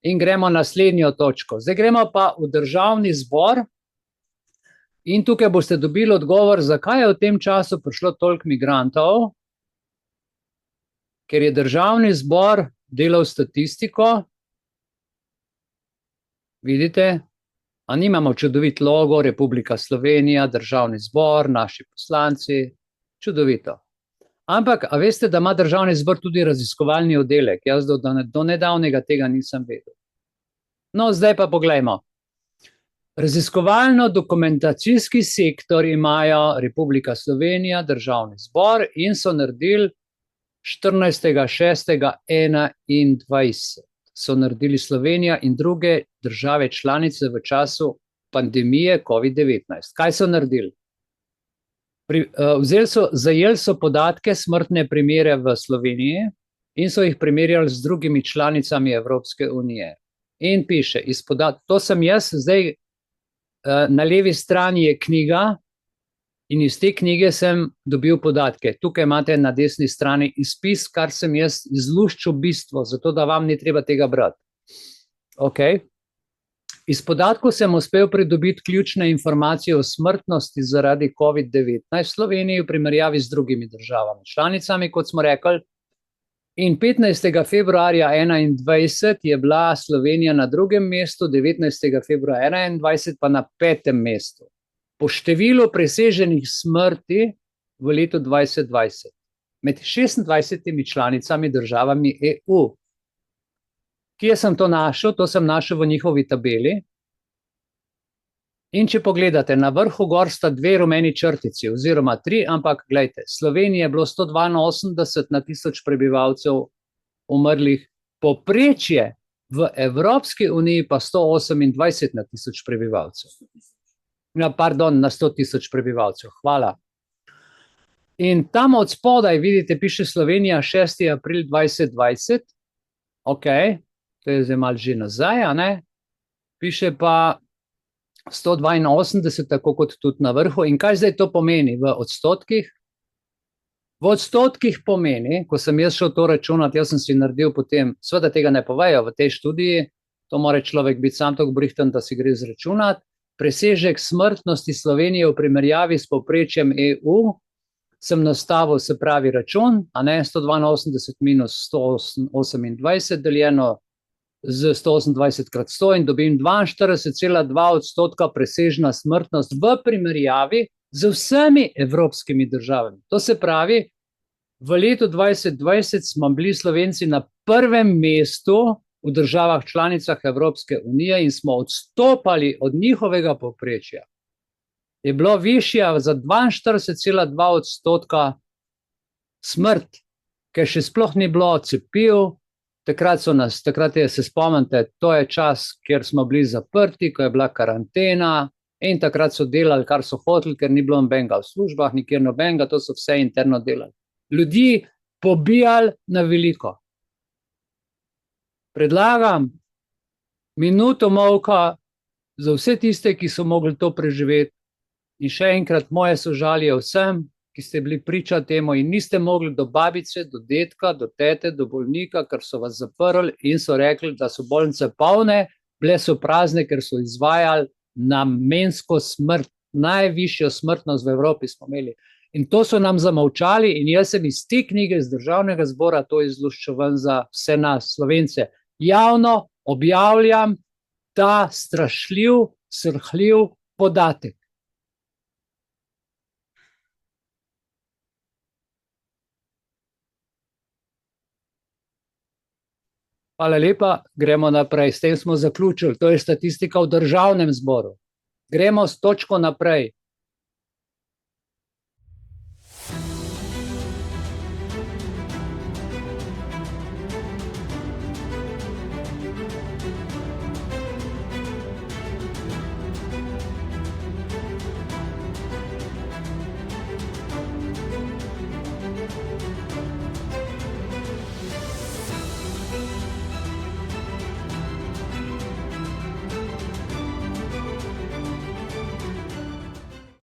In gremo na naslednjo točko. Zdaj gremo pa v državni zbor in tukaj boste dobili odgovor, zakaj je v tem času prišlo toliko migrantov, ker je državni zbor delal statistiko. Vidite? A nimamo čudovit logo, Republika Slovenija, državni zbor, naši poslanci, čudovito. Ampak, a veste, da ima državni zbor tudi raziskovalni oddelek? Jaz do nedavnega tega nisem vedel. No, zdaj pa poglejmo. Raziskovalno-dokumentacijski sektor imajo Republika Slovenija, državni zbor in so naredili 14.6.2021. So naredili Slovenija in druge države članice v času pandemije COVID-19. Kaj so naredili? Zajeli so podatke, smrtne primere v Sloveniji in so jih primerjali z drugimi članicami Evropske unije. In piše, to sem jaz, zdaj na levi strani je knjiga in iz te knjige sem dobil podatke. Tukaj imate na desni strani izpis, kar sem jaz izluščil bistvo, zato da vam ni treba tega brati. Ok. Iz podatkov sem uspel pridobiti ključne informacije o smrtnosti zaradi COVID-19 v Sloveniji v primerjavi z drugimi državami članicami, kot smo rekli. In 15. februarja 2021 je bila Slovenija na drugem mestu, 19. februarja 2021 pa na 5. mestu. Po številu preseženih smrti v letu 2020 med 26 članicami državami EU. Kje sem to našel? To sem našel v njihovi tabeli. In če pogledate, na vrhu gor sta dve rumeni črtici, oziroma tri, ampak gledajte, Slovenije je bilo 182 na 1000 prebivalcev umrlih, povprečje v Evropski uniji pa 128 na 1000 prebivalcev. Pardon, na 100.000 prebivalcev, hvala. In tam od spodaj, vidite, piše Slovenija 6. april 2020, ok, to je zdaj malo že nazaj, a ne? Piše pa 182, tako kot tudi na vrhu. In kaj zdaj to pomeni v odstotkih? V odstotkih pomeni, ko sem jaz šel to računati, jaz sem si naredil potem, seveda tega ne povejo v tej študiji, to mora človek biti sam tako brihten, da si gre izračunati, presežek smrtnosti Slovenije v primerjavi s povprečjem EU, sem nastavil, se pravi, račun, a ne, 182 minus 128 deljeno z 128 krat 100 in dobim 42,2% presežna smrtnost v primerjavi z vsemi evropskimi državami. To se pravi, v letu 2020 smo bili Slovenci na prvem mestu v državah članicah Evropske unije in smo odstopali od njihovega povprečja. Je bilo višja za 42,2% smrt, ker še sploh ni bilo cepiv. Takrat se spomnite, to je čas, kjer smo bili zaprti, ko je bila karantena in takrat so delali, kar so hoteli, ker ni bilo nobenega v službah, nikjer nobenega, to so vse interno delali. Ljudi pobijali na veliko. Predlagam minuto molka za vse tiste, ki so mogli to preživeti in še enkrat moje sožalje vsem, ki ste bili priča temu in niste mogli do babice, do dedka, do tete, do bolnika, ker so vas zaprli in so rekli, da so bolnice polne, bile so prazne, ker so izvajali namensko smrt, najvišjo smrtnost v Evropi smo imeli. In to so nam zamolčali in jaz sem iz te knjige iz državnega zbora to izluščil ven za vse nas, Slovence. Javno objavljam ta strašljiv, srhljiv podatek. Hvala lepa, gremo naprej. S tem smo zaključili. To je statistika v državnem zboru. Gremo s točko naprej.